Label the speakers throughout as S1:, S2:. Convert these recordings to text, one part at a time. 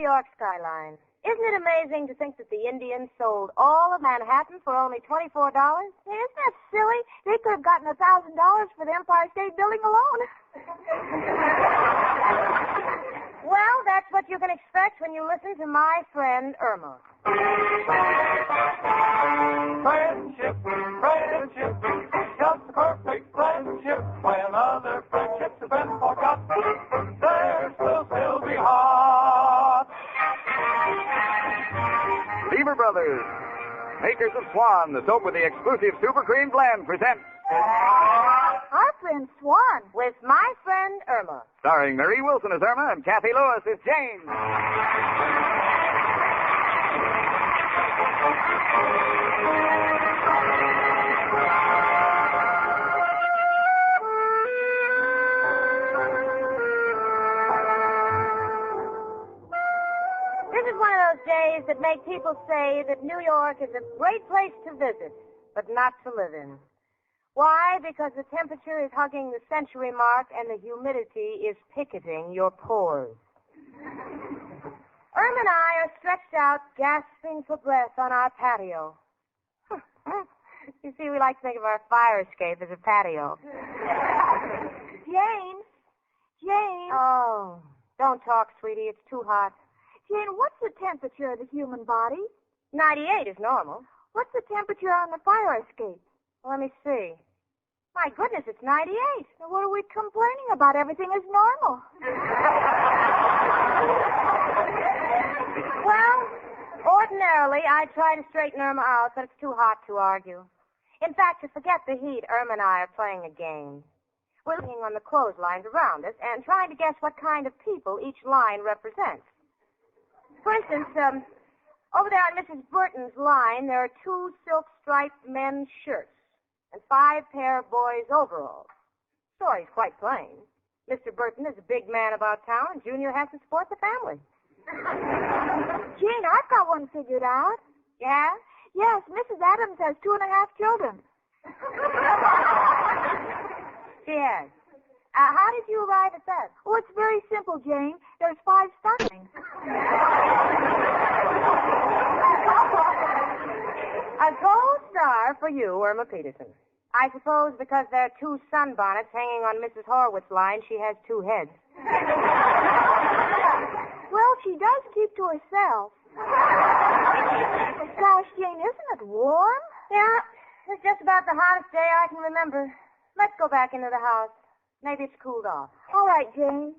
S1: New York skyline. Isn't it amazing to think that the Indians sold all of Manhattan for only $24?
S2: Isn't that silly? They could have gotten $1,000 for the Empire State Building alone.
S1: Well, that's what you can expect when you listen to my friend Irma.
S3: Friendship, friendship, just the perfect friendship. When other friendships have been forgot, theirs will still be hot.
S4: Beaver Brothers, makers of Swan, the soap with the exclusive super cream blend, presents
S2: Our friend Swan.
S1: With my friend Irma.
S4: starring Marie Wilson as Irma and Cathy Lewis as Jane.
S1: This is one of those days that make people say that New York is a great place to visit, but not to live in. Why? Because the temperature is hugging the century mark and the humidity is picketing your pores. Irma and I are stretched out, gasping for breath on our patio. You see, we like to think of our fire escape as a patio.
S2: Jane.
S1: Oh, don't talk, sweetie. It's too hot.
S2: Jane, what's the temperature of the human body?
S1: 98 is normal.
S2: What's the temperature on the fire escape?
S1: Let me see. My goodness, it's 98.
S2: Now, what are we complaining about? Everything is normal.
S1: Well, ordinarily, I try to straighten Irma out, but it's too hot to argue. In fact, to forget the heat, Irma and I are playing a game. We're looking on the clotheslines around us and trying to guess what kind of people each line represents. For instance, over there on Mrs. Burton's line, there are 2 silk-striped men's shirts and 5 pair of boys' overalls. Story's quite plain. Mr. Burton is a big man about town, and Junior has to support the family.
S2: Jane, I've got one figured out.
S1: Yeah?
S2: Yes, Mrs. Adams has 2.5 children.
S1: Yes. How did you arrive at that?
S2: Oh, it's very simple, Jane. There's 5 stockings.
S1: A gold star for you, Irma Peterson. I suppose because there are 2 sunbonnets hanging on Mrs. Horwitz's line, she has 2 heads.
S2: Well, she does keep to herself. Gosh, Jane, isn't it warm?
S1: Yeah, it's just about the hottest day I can remember. Let's go back into the house. Maybe it's cooled off.
S2: All right, Jane.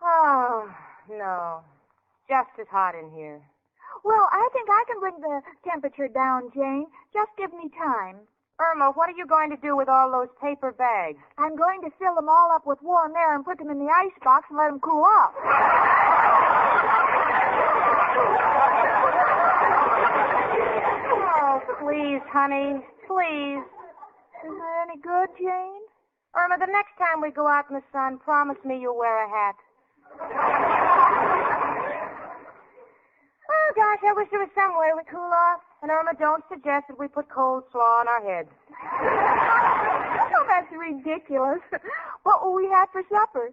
S1: Oh, no. Just as hot in here.
S2: Well, I think I can bring the temperature down, Jane. Just give me time.
S1: Irma, what are you going to do with all those paper bags?
S2: I'm going to fill them all up with warm air and put them in the icebox and let them cool off.
S1: Oh, please, honey. Please.
S2: Isn't that any good, Jane?
S1: Irma, the next time we go out in the sun, promise me you'll wear a hat. Oh, gosh, I wish there was some way we cool off. And, Irma, don't suggest that we put coleslaw on our heads.
S2: Oh, that's ridiculous. What will we have for supper?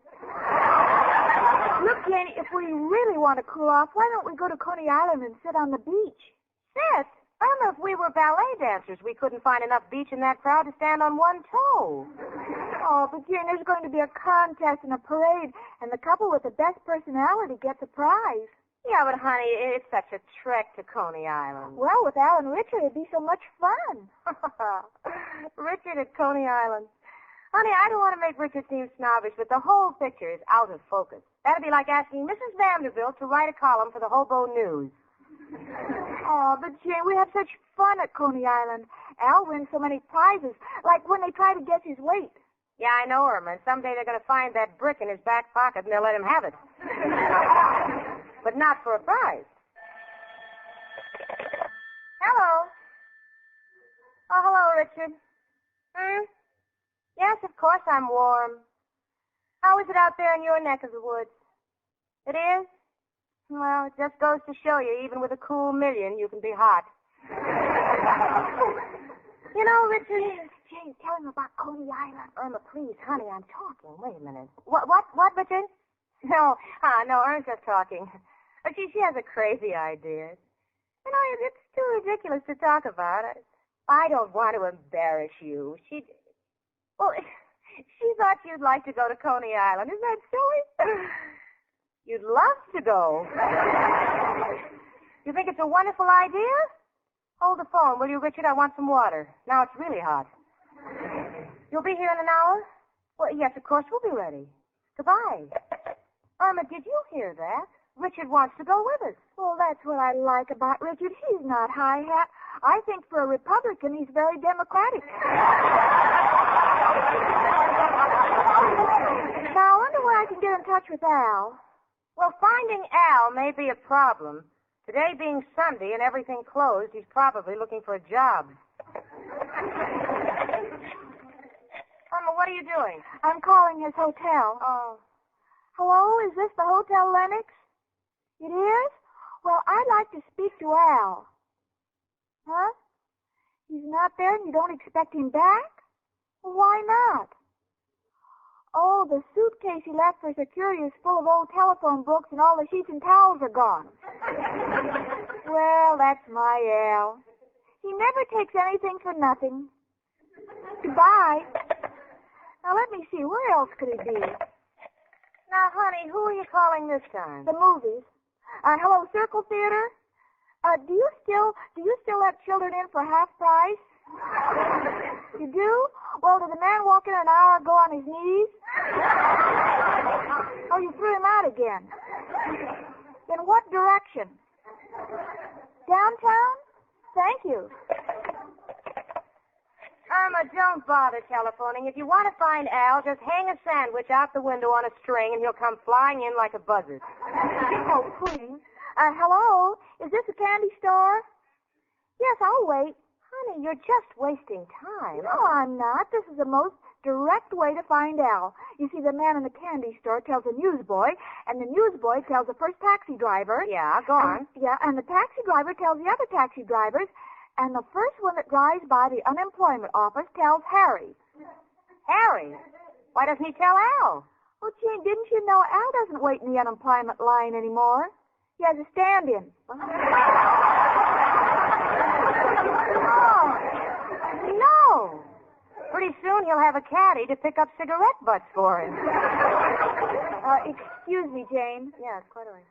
S2: Look, Jane, if we really want to cool off, why don't we go to Coney Island and sit on the beach?
S1: Sit? Irma, if we were ballet dancers, we couldn't find enough beach in that crowd to stand on one toe.
S2: Oh, but Jane, there's going to be a contest and a parade, and the couple with the best personality gets a prize.
S1: Yeah, but, honey, it's such a trek to Coney Island.
S2: Well, with Al and Richard, it'd be so much fun.
S1: Richard at Coney Island. Honey, I don't want to make Richard seem snobbish, but the whole picture is out of focus. That'd be like asking Mrs. Vanderbilt to write a column for the Hobo News.
S2: Oh, but Jane, we have such fun at Coney Island. Al wins so many prizes, like when they try to guess his weight.
S1: Yeah, I know, Irma. And someday they're going to find that brick in his back pocket and they'll let him have it. But not for a prize. Hello. Oh, hello, Richard. Yes, of course I'm warm. How is it out there in your neck of the woods? It is? Well, it just goes to show you, even with a cool million, you can be hot. You know, Richard...
S2: Jane, tell him about Coney Island.
S1: Irma, please, honey, I'm talking. Wait a minute. What, Richard? No, Ern's just talking. She has a crazy idea. It's too ridiculous to talk about. I don't want to embarrass you. She thought you'd like to go to Coney Island. Isn't that silly? You'd love to go. You think it's a wonderful idea? Hold the phone, will you, Richard? I want some water. Now it's really hot. You'll be here in an hour? Well, yes, of course, we'll be ready. Goodbye. Irma, did you hear that? Richard wants to go with us.
S2: Well, that's what I like about Richard. He's not high-hat. I think for a Republican, he's very democratic. Now, I wonder where I can get in touch with Al.
S1: Well, finding Al may be a problem. Today being Sunday and everything closed, he's probably looking for a job. Irma, what are you doing?
S2: I'm calling his hotel.
S1: Oh.
S2: Hello, is this the Hotel Lennox? It is? Well, I'd like to speak to Al. Huh? He's not there and you don't expect him back? Well, why not? Oh, the suitcase he left for security is full of old telephone books and all the sheets and towels are gone. Well, that's my Al. He never takes anything for nothing. Goodbye. Now, let me see. Where else could he be?
S1: Now, honey, who are you calling this time?
S2: The movies. Hello, Circle Theater. Do you still let children in for half price? You do? Well, did the man walk in an hour ago on his knees? Oh, you threw him out again. In what direction? Downtown? Thank you.
S1: Irma, don't bother telephoning. If you want to find Al, just hang a sandwich out the window on a string and he'll come flying in like a buzzard.
S2: Oh, please. Hello? Is this a candy store? Yes, I'll wait.
S1: Honey, you're just wasting time.
S2: No, I'm not. This is the most direct way to find Al. You see, the man in the candy store tells the newsboy, and the newsboy tells the first taxi driver.
S1: Yeah, go on.
S2: And the taxi driver tells the other taxi drivers, and the first one that drives by the unemployment office tells Harry.
S1: Harry? Why doesn't he tell Al?
S2: Well, Jane, didn't you know Al doesn't wait in the unemployment line anymore? He has a stand-in.
S1: No. Pretty soon he'll have a caddy to pick up cigarette butts for him.
S2: Excuse me, Jane.
S1: Yes, quite all right.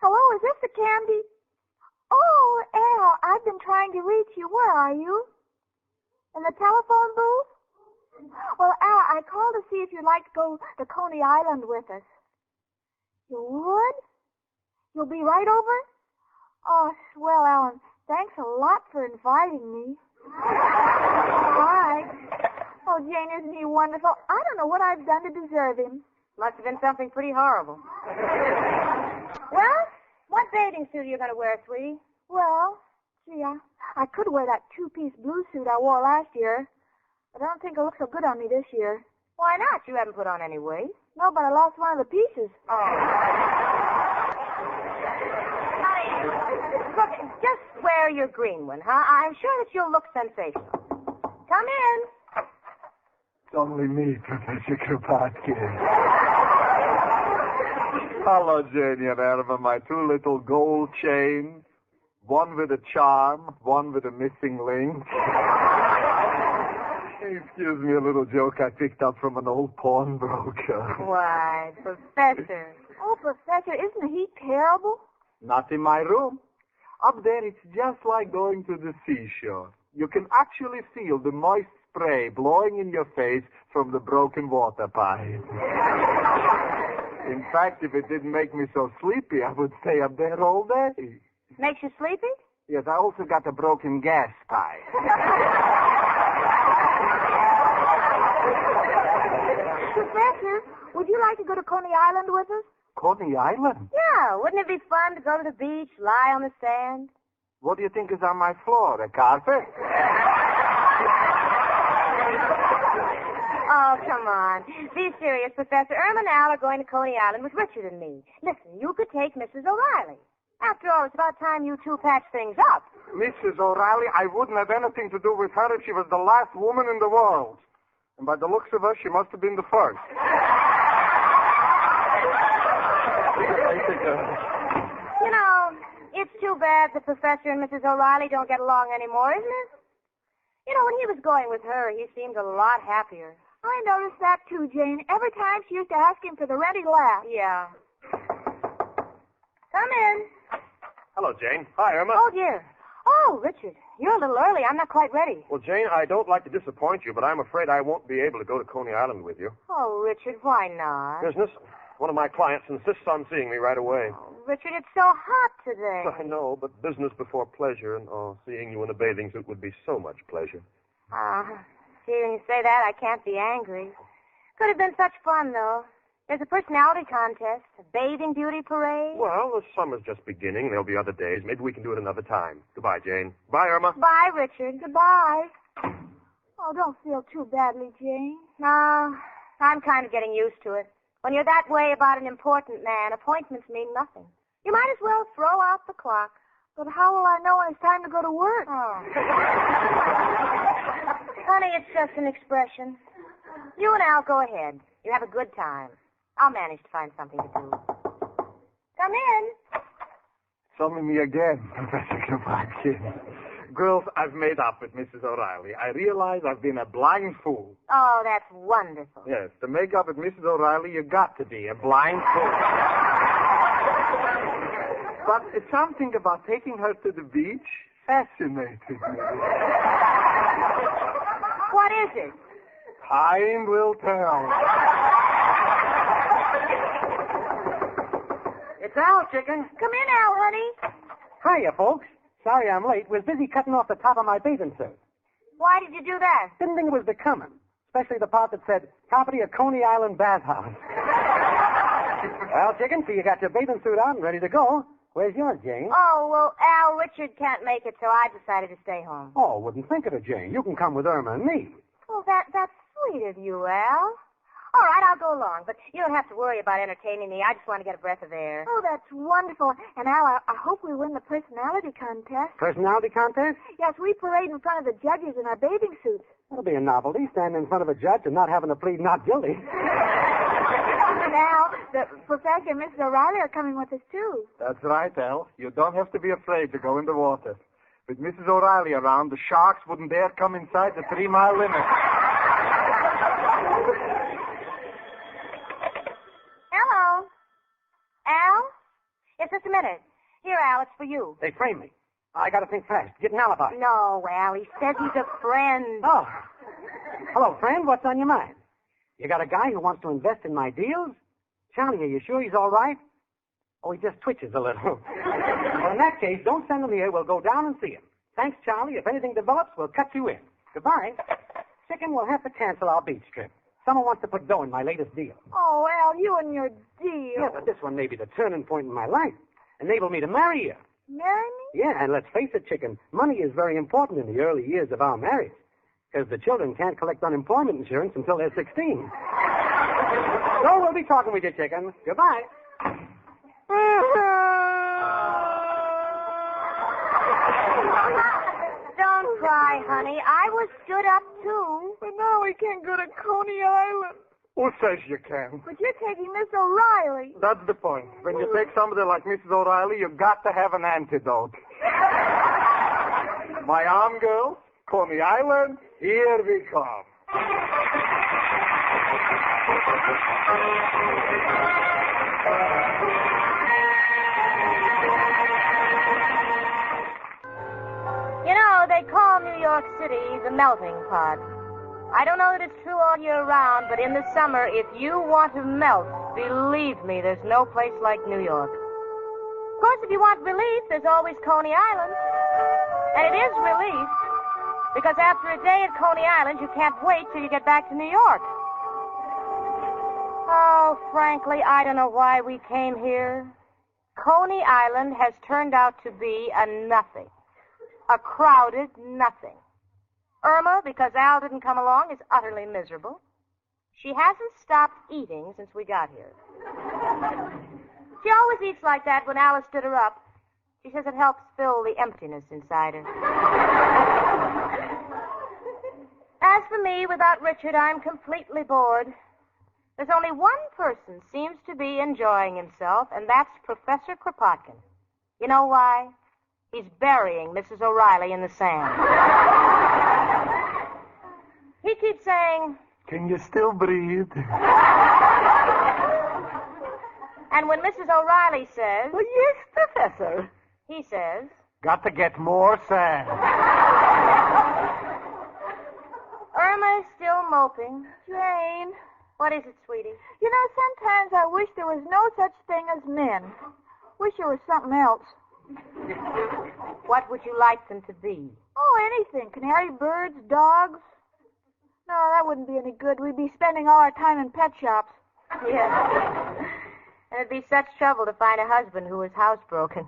S2: Hello, is this the candy? Oh, Al, I've been trying to reach you. Where are you? In the telephone booth? Well, Al, I called to see if you'd like to go to Coney Island with us. You would? You'll be right over? Oh, swell, Alan. Thanks a lot for inviting me. Bye. Oh, Jane, isn't he wonderful? I don't know what I've done to deserve him.
S1: Must have been something pretty horrible. Well, what bathing suit are you going to wear, sweetie?
S2: Well, gee, I could wear that two-piece blue suit I wore last year. But I don't think it'll look so good on me this year.
S1: Why not? You haven't put on any weight.
S2: No, but I lost one of the pieces.
S1: Oh. Look, just wear your green one, huh? I'm sure that you'll look sensational. Come in.
S5: It's only me, Professor Kropotkin. Hello, Janie and Irma, my two little gold chains. One with a charm, one with a missing link. Excuse me, a little joke I picked up from an old pawnbroker.
S1: Why, Professor.
S2: Oh, Professor, isn't he terrible?
S5: Not in my room. Up there, it's just like going to the seashore. You can actually feel the moist spray blowing in your face from the broken water pipe. In fact, if it didn't make me so sleepy, I would stay up there all day.
S1: Makes you sleepy?
S5: Yes, I also got a broken gas pipe.
S2: Professor, would you like to go to Coney Island with us?
S5: Coney Island?
S1: Yeah, wouldn't it be fun to go to the beach, lie on the sand?
S5: What do you think is on my floor, a carpet?
S1: Oh, come on. Be serious, Professor. Irma and Al are going to Coney Island with Richard and me. Listen, you could take Mrs. O'Reilly. After all, it's about time you two patch things up.
S5: Mrs. O'Reilly, I wouldn't have anything to do with her if she was the last woman in the world. And by the looks of her, she must have been the first.
S1: You know, it's too bad the Professor and Mrs. O'Reilly don't get along anymore, isn't it? You know, when he was going with her, he seemed a lot happier.
S2: I noticed that too, Jane. Every time she used to ask him for the rent, he laughed.
S1: Yeah. Come in.
S6: Hello, Jane. Hi, Irma.
S1: Oh, dear. Oh, Richard, you're a little early. I'm not quite ready.
S6: Well, Jane, I don't like to disappoint you, but I'm afraid I won't be able to go to Coney Island with you.
S1: Oh, Richard, why not?
S6: Business. One of my clients insists on seeing me right away.
S1: Oh, Richard, it's so hot today.
S6: I know, but business before pleasure, and seeing you in a bathing suit would be so much pleasure.
S1: Hearing you say that, I can't be angry. Could have been such fun, though. There's a personality contest, a bathing beauty parade.
S6: Well, the summer's just beginning. There'll be other days. Maybe we can do it another time. Goodbye, Jane. Bye, Irma.
S1: Bye, Richard.
S2: Goodbye. Oh, don't feel too badly, Jane.
S1: No, I'm kind of getting used to it. When you're that way about an important man, appointments mean nothing. You might as well throw out the clock.
S2: But how will I know when it's time to go to work?
S1: Oh. Honey, it's just an expression. You and Al go ahead. You have a good time. I'll manage to find something to do. Come in.
S5: It's only me again, Professor Kropotkin. Girls, I've made up with Mrs. O'Reilly. I realize I've been a blind fool.
S1: Oh, that's wonderful.
S5: Yes, to make up with Mrs. O'Reilly, you got to be a blind fool. But something about taking her to the beach fascinated me.
S1: What is it?
S5: Time will tell.
S7: It's Al, chicken.
S1: Come in, Al, honey.
S7: Hiya, folks. Sorry I'm late. Was busy cutting off the top of my bathing suit.
S1: Why did you do that?
S7: Didn't think it was becoming, especially the part that said, property of Coney Island bathhouse. Well, chicken, so you got your bathing suit on, ready to go. Where's yours, Jane?
S1: Oh, well, Al, Richard can't make it, so I decided to stay home.
S7: Oh, wouldn't think of it, Jane. You can come with Irma and me.
S1: Well, that's sweet of you, Al. All right, I'll go along, but you don't have to worry about entertaining me. I just want to get a breath of air.
S2: Oh, that's wonderful. And, Al, I hope we win the personality contest.
S7: Personality contest?
S2: Yes, we parade in front of the judges in our bathing suits.
S7: That'll be a novelty, standing in front of a judge and not having to plead not guilty.
S2: And, Al, the Professor and Mrs. O'Reilly are coming with us, too.
S5: That's right, Al. You don't have to be afraid to go in the water. With Mrs. O'Reilly around, the sharks wouldn't dare come inside the 3-mile limit.
S1: Hello. Al? Yes, just a minute. Here, Al, it's for you.
S7: They framed me. I got to think fast. Get an alibi.
S1: No, Al, he says he's a friend.
S7: Oh. Hello, friend. What's on your mind? You got a guy who wants to invest in my deals? Charlie, are you sure he's all right? Oh, he just twitches a little. Well, in that case, don't send him here. We'll go down and see him. Thanks, Charlie. If anything develops, we'll cut you in. Goodbye. Chicken, we'll have to cancel our beach trip. Someone wants to put dough in my latest deal.
S2: Oh, Al, you and your deal.
S7: Yeah, but this one may be the turning point in my life. Enable me to marry you.
S2: Marry me?
S7: Yeah, and let's face it, chicken, money is very important in the early years of our marriage. Because the children can't collect unemployment insurance until they're 16. So we'll be talking with you, chicken. Goodbye.
S1: Don't cry, honey. I was stood up, too.
S2: But now we can't go to Coney Island.
S5: Who says you can?
S2: But you're taking Miss O'Reilly.
S5: That's the point. When you take somebody like Mrs. O'Reilly, you've got to have an antidote. My arm, girls, Coney Island, here we come.
S1: You know, they call New York City the melting pot. I don't know that it's true all year round, but in the summer, if you want to melt, believe me, there's no place like New York. Of course, if you want relief, there's always Coney Island. And it is relief, because after a day at Coney Island, you can't wait till you get back to New York. Oh, frankly, I don't know why we came here. Coney Island has turned out to be a nothing. A crowded nothing. Irma, because Al didn't come along, is utterly miserable. She hasn't stopped eating since we got here. She always eats like that when Alice stood her up. She says it helps fill the emptiness inside her. As for me, without Richard, I'm completely bored. There's only one person seems to be enjoying himself, and that's Professor Kropotkin. You know why? He's burying Mrs. O'Reilly in the sand. He keeps saying,
S5: Can you still breathe?
S1: and when Mrs. O'Reilly says,
S7: Well, yes, Professor.
S1: he says,
S5: Got to get more sand.
S1: Irma is still moping.
S2: Jane,
S1: What is it, sweetie?
S2: you know, sometimes I wish there was no such thing as men. Wish there was something else.
S1: What would you like them to be?
S2: Oh, anything. Canary birds, dogs. No, that wouldn't be any good. We'd be spending all our time in pet shops.
S1: Yeah. And it'd be such trouble to find a husband who was housebroken.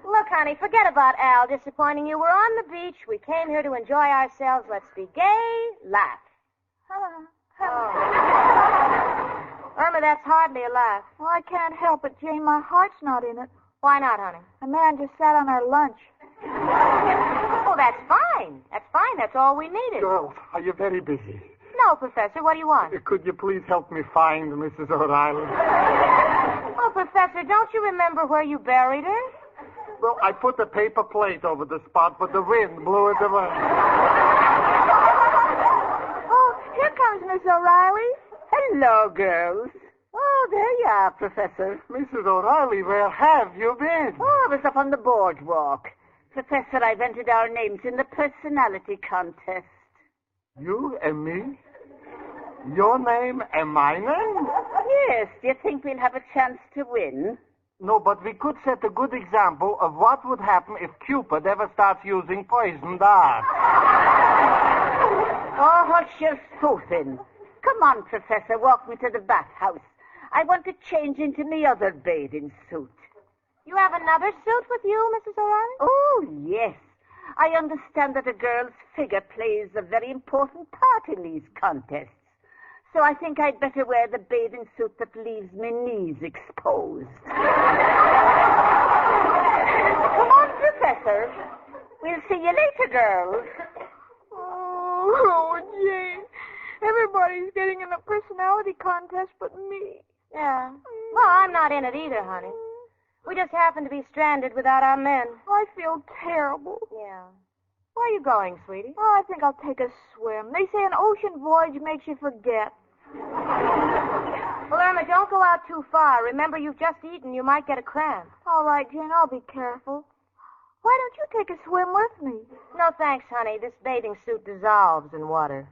S1: Look, honey, forget about Al disappointing you. We're on the beach. We came here to enjoy ourselves. Let's be gay, laugh. Irma, that's hardly a laugh.
S2: Well, I can't help it, Jane. My heart's not in it.
S1: Why not, honey?
S2: A man just sat on our lunch.
S1: Oh, that's fine. That's fine. That's all we needed.
S5: Girls, are you very busy?
S1: No, Professor, what do you want?
S5: Could you please help me find Mrs. O'Reilly?
S1: Oh, Professor, don't you remember where you buried her?
S5: Well, I put a paper plate over the spot, but the wind blew it away.
S2: Oh, here comes Miss O'Reilly.
S7: Hello, girls. Oh, there you are, Professor.
S5: Mrs. O'Reilly, where have you been?
S7: Oh, I was up on the boardwalk. Professor, I've entered our names in the personality contest.
S5: You and me? Your name and my name?
S7: Yes, do you think we'll have a chance to win?
S5: No, but we could set a good example of what would happen if Cupid ever starts using poison darts.
S7: Oh, hush your soothing. Come on, Professor, walk me to the bathhouse. I want to change into me other bathing suit.
S1: You have another suit with you, Mrs. O'Reilly?
S7: Oh, yes. I understand that a girl's figure plays a very important part in these contests. So I think I'd better wear the bathing suit that leaves my knees exposed. Come on, Professor. We'll see you later, girls.
S2: Oh, Jane. Everybody's getting in a personality contest but me.
S1: Yeah. Well, I'm not in it either, honey. We just happen to be stranded without our men.
S2: I feel terrible.
S1: Yeah. Where are you going, sweetie?
S2: Oh, I think I'll take a swim. They say an ocean voyage makes you forget.
S1: Well, Irma, don't go out too far. Remember, you've just eaten. You might get a cramp.
S2: All right, Jane, I'll be careful. Why don't you take a swim with me?
S1: No, thanks, honey. This bathing suit dissolves in water.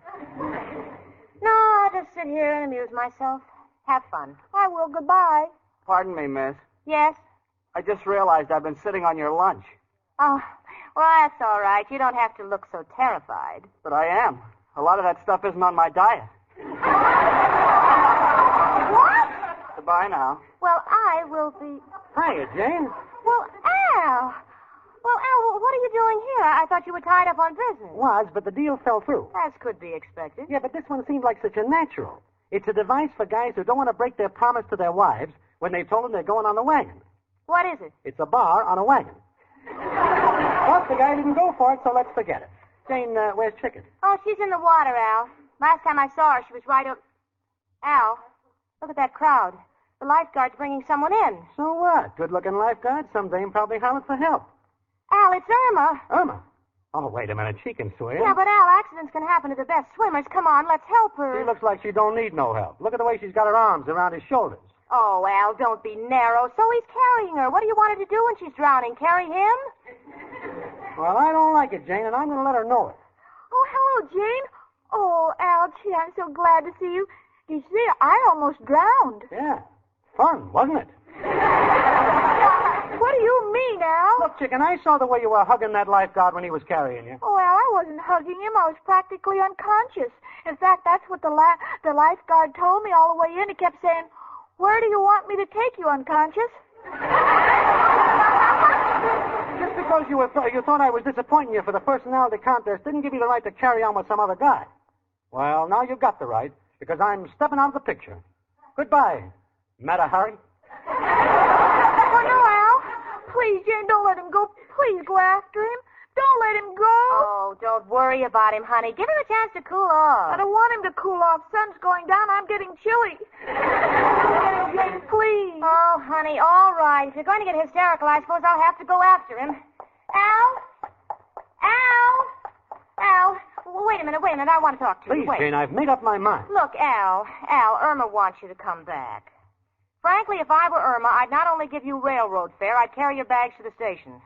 S1: No, I'll just sit here and amuse myself. Have fun.
S2: I will. Goodbye.
S8: Pardon me, miss.
S1: Yes?
S8: I just realized I've been sitting on your lunch.
S1: Oh, well, that's all right. You don't have to look so terrified.
S8: But I am. A lot of that stuff isn't on my diet.
S1: What?
S8: Goodbye now.
S1: Well, I will be...
S7: Hiya, Jane.
S1: Well, Al! Well, Al, what are you doing here? I thought you were tied up on business.
S7: Was, but the deal fell through.
S1: As could be expected.
S7: Yeah, but this one seemed like such a natural. It's a device for guys who don't want to break their promise to their wives when they've told them they're going on the wagon.
S1: What is it?
S7: It's a bar on a wagon. But the guy didn't go for it, so let's forget it. Jane, where's Chicken?
S1: Oh, she's in the water, Al. Last time I saw her, she was right over... Al, look at that crowd. The lifeguard's bringing someone in.
S7: So what? Good-looking lifeguard. Some dame probably hollered for help.
S1: Al, it's Irma.
S7: Irma? Oh, wait a minute. She can swim.
S1: Yeah, but Al, accidents can happen to the best swimmers. Come on, let's help her.
S7: She looks like she don't need no help. Look at the way she's got her arms around his shoulders.
S1: Oh, Al, don't be narrow. So he's carrying her. What do you want her to do when she's drowning? Carry him?
S7: Well, I don't like it, Jane, and I'm going to let her know it.
S2: Oh, hello, Jane. Oh, Al, gee, I'm so glad to see you. You see, I almost drowned.
S7: Yeah. Fun, wasn't it?
S2: What do you mean, Al?
S7: Look, Chicken, I saw the way you were hugging that lifeguard when he was carrying you.
S2: Oh, Al, I wasn't hugging him. I was practically unconscious. In fact, that's what the lifeguard told me all the way in. He kept saying, "Where do you want me to take you, unconscious?"
S7: Just because you thought I was disappointing you for the personality contest didn't give you the right to carry on with some other guy. Well, now you've got the right, because I'm stepping out of the picture. Goodbye, Mata Hari.
S2: Oh, no, Al. Please, Jane, don't let him go. Please go after him. Don't let him go.
S1: Oh, don't worry about him, honey. Give him a chance to cool off.
S2: I don't want him to cool off. Sun's going down. I'm getting chilly. Jane, please.
S1: Oh, honey, all right. If you're going to get hysterical, I suppose I'll have to go after him. Al? Al? Wait a minute. I want to talk to you.
S7: Please,
S1: Wait.
S7: Jane, I've made up my mind.
S1: Look, Al, Irma wants you to come back. Frankly, if I were Irma, I'd not only give you railroad fare, I'd carry your bags to the station.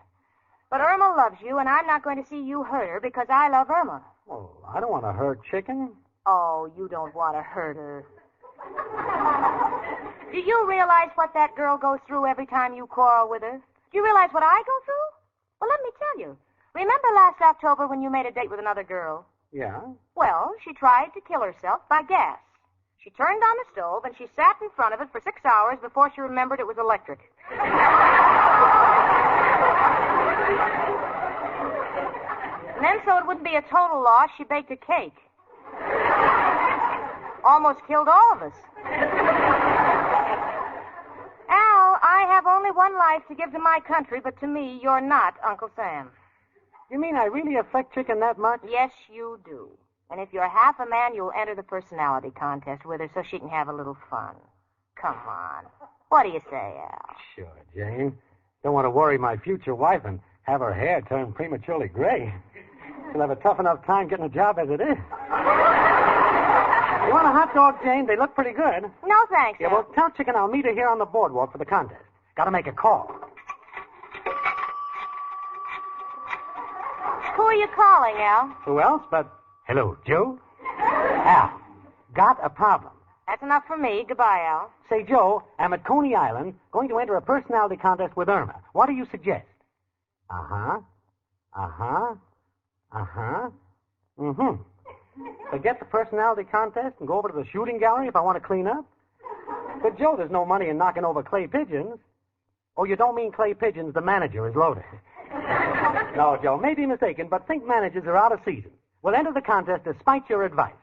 S1: But Irma loves you, and I'm not going to see you hurt her because I love Irma.
S7: Oh, I don't want to hurt Chicken.
S1: Oh, you don't want to hurt her. Do you realize what that girl goes through every time you quarrel with her? Do you realize what I go through? Well, let me tell you. Remember last October when you made a date with another girl?
S7: Yeah?
S1: Well, she tried to kill herself by gas. She turned on the stove, and she sat in front of it for 6 hours before she remembered it was electric. And then, so it wouldn't be a total loss, she baked a cake. Almost killed all of us. Al, I have only one life to give to my country, but to me, you're not Uncle Sam.
S7: You mean I really affect Chicken that much?
S1: Yes, you do. And if you're half a man, you'll enter the personality contest with her so she can have a little fun. Come on. What do you say, Al?
S7: Sure, Jane. Don't want to worry my future wife and have her hair turn prematurely gray. She'll have a tough enough time getting a job as it is. You want a hot dog, Jane? They look pretty good.
S1: No, thanks,
S7: Yeah,
S1: Al.
S7: well, tell Chicken I'll meet her here on the boardwalk for the contest. Got to make a call.
S1: Who are you calling, Al?
S7: Who else but... Hello, Joe? Al, got a problem.
S1: That's enough for me. Goodbye, Al.
S7: Say, Joe, I'm at Coney Island, going to enter a personality contest with Irma. What do you suggest? Forget the personality contest and go over to the shooting gallery if I want to clean up? But, Joe, there's no money in knocking over clay pigeons. Oh, you don't mean clay pigeons. The manager is loaded. No, Joe, may be mistaken, but think managers are out of season. We'll enter the contest despite your advice.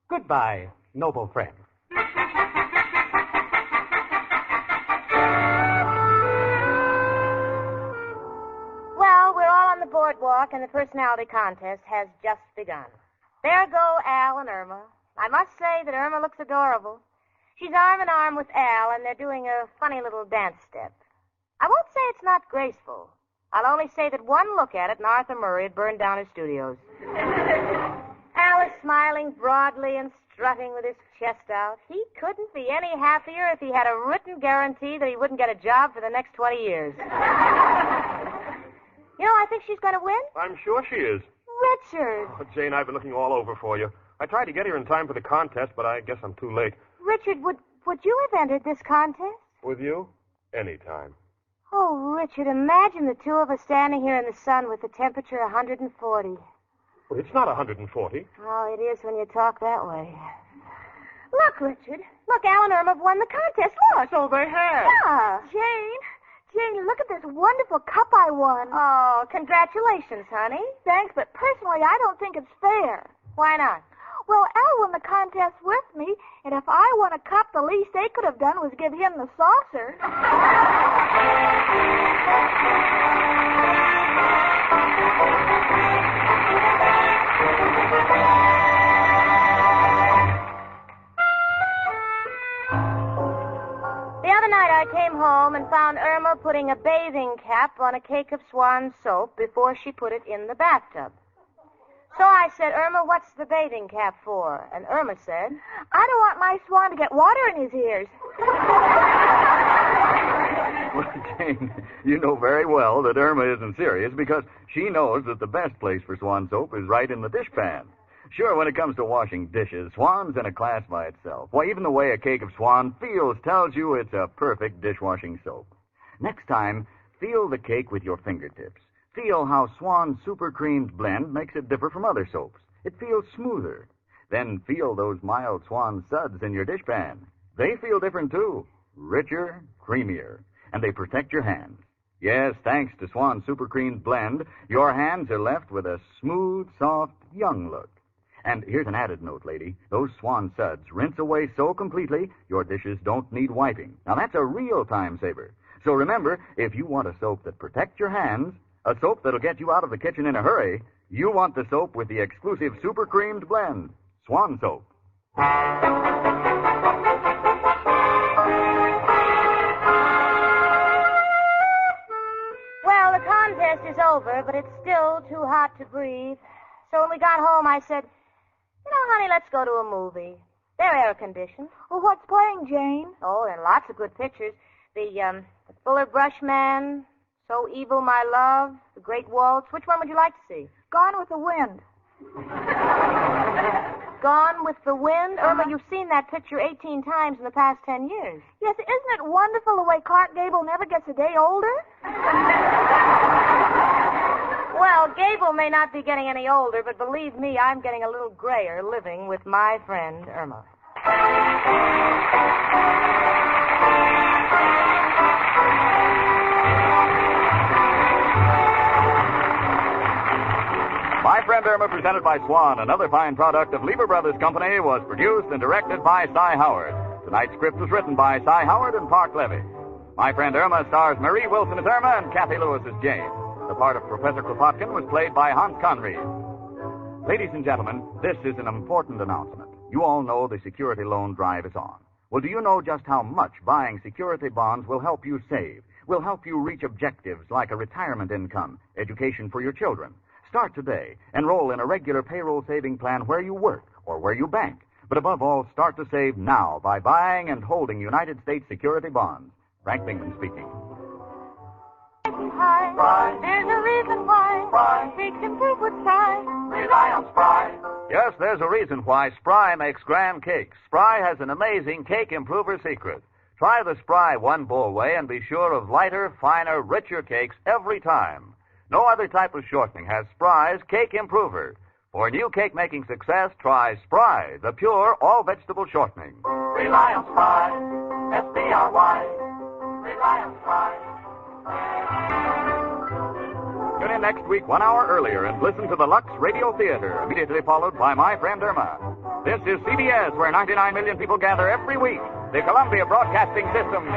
S7: Goodbye, noble friend.
S1: Well, we're all on the boardwalk, and the personality contest has just begun. There go Al and Irma. I must say that Irma looks adorable. She's arm in arm with Al, and they're doing a funny little dance step. I won't say it's not graceful. I'll only say that one look at it, and Arthur Murray had burned down his studios. Al is smiling broadly and strutting with his chest out. He couldn't be any happier if he had a written guarantee that he wouldn't get a job for the next 20 years. You know, I think she's going to win.
S6: I'm sure she is.
S1: Richard.
S6: Oh, Jane, I've been looking all over for you. I tried to get here in time for the contest, but I guess I'm too late.
S1: Richard, would you have entered this contest?
S6: With you? Anytime.
S1: Oh, Richard, imagine the two of us standing here in the sun with the temperature 140.
S6: Well, it's not 140.
S1: Oh, it is when you talk that way. Look, Richard. Look, Al and Irma have won the contest. Look.
S6: So they have.
S1: Yeah.
S2: Jane, look at this wonderful cup I won.
S1: Oh, congratulations, honey.
S2: Thanks, but personally, I don't think it's fair.
S1: Why not?
S2: Well, Al won the contest with me, and if I won a cup, the least they could have done was give him the saucer.
S1: The other night I came home and found Irma putting a bathing cap on a cake of swan soap before she put it in the bathtub. So I said, Irma, what's the bathing cap for? And Irma said,
S2: I don't want my swan to get water in his ears.
S4: Well, Jane, you know very well that Irma isn't serious because she knows that the best place for swan soap is right in the dishpan. Sure, when it comes to washing dishes, Swan's in a class by itself. Why, even the way a cake of Swan feels tells you it's a perfect dishwashing soap. Next time, feel the cake with your fingertips. Feel how Swan's super creamed blend makes it differ from other soaps. It feels smoother. Then feel those mild Swan suds in your dishpan. They feel different, too. Richer, creamier. And they protect your hands. Yes, thanks to Swan's super creamed blend, your hands are left with a smooth, soft, young look. And here's an added note, lady. Those Swan suds rinse away so completely, your dishes don't need wiping. Now, that's a real time saver. So remember, if you want a soap that protects your hands, A soap that'll get you out of the kitchen in a hurry. You want the soap with the exclusive super creamed blend. Swan Soap.
S1: Well, the contest is over, but it's still too hot to breathe. So when we got home, I said, honey, let's go to a movie. They're air-conditioned.
S2: Well, what's playing, Jane?
S1: Oh, and lots of good pictures. The Fuller Brush Man, So Evil My Love, The Great Waltz. Which one would you like to see?
S2: Gone with the Wind.
S1: Gone with the Wind? Irma, you've seen that picture 18 times in the past 10 years.
S2: Yes, isn't it wonderful the way Clark Gable never gets a day older?
S1: Well, Gable may not be getting any older, but believe me, I'm getting a little grayer living with my friend Irma.
S4: My Friend Irma, presented by Swan, another fine product of Lever Brothers Company, was produced and directed by Cy Howard. Tonight's script was written by Cy Howard and Park Levy. My Friend Irma stars Marie Wilson as Irma and Cathy Lewis as Jane. The part of Professor Kropotkin was played by Hans Conried. Ladies and gentlemen, this is an important announcement. You all know the security loan drive is on. Well, do you know just how much buying security bonds will help you save, will help you reach objectives like a retirement income, education for your children? Start today. Enroll in a regular payroll saving plan where you work or where you bank. But above all, start to save now by buying and holding United States security bonds. Frank Bingman speaking.
S3: Spry.
S2: There's a reason why.
S3: Spry.
S2: Makes improve with Spry.
S3: Rely on Spry.
S4: Yes, there's a reason why Spry makes grand cakes. Spry has an amazing cake improver secret. Try the Spry one bowl way and be sure of lighter, finer, richer cakes every time. No other type of shortening has Spry's cake improver. For new cake-making success, try Spry, the pure all-vegetable shortening.
S3: Rely on Spry. S-P-R-Y. Rely on Spry.
S4: Tune in next week 1 hour earlier and listen to the Lux Radio Theater, immediately followed by My Friend Irma. This is CBS, where 99 million people gather every week. The Columbia Broadcasting System.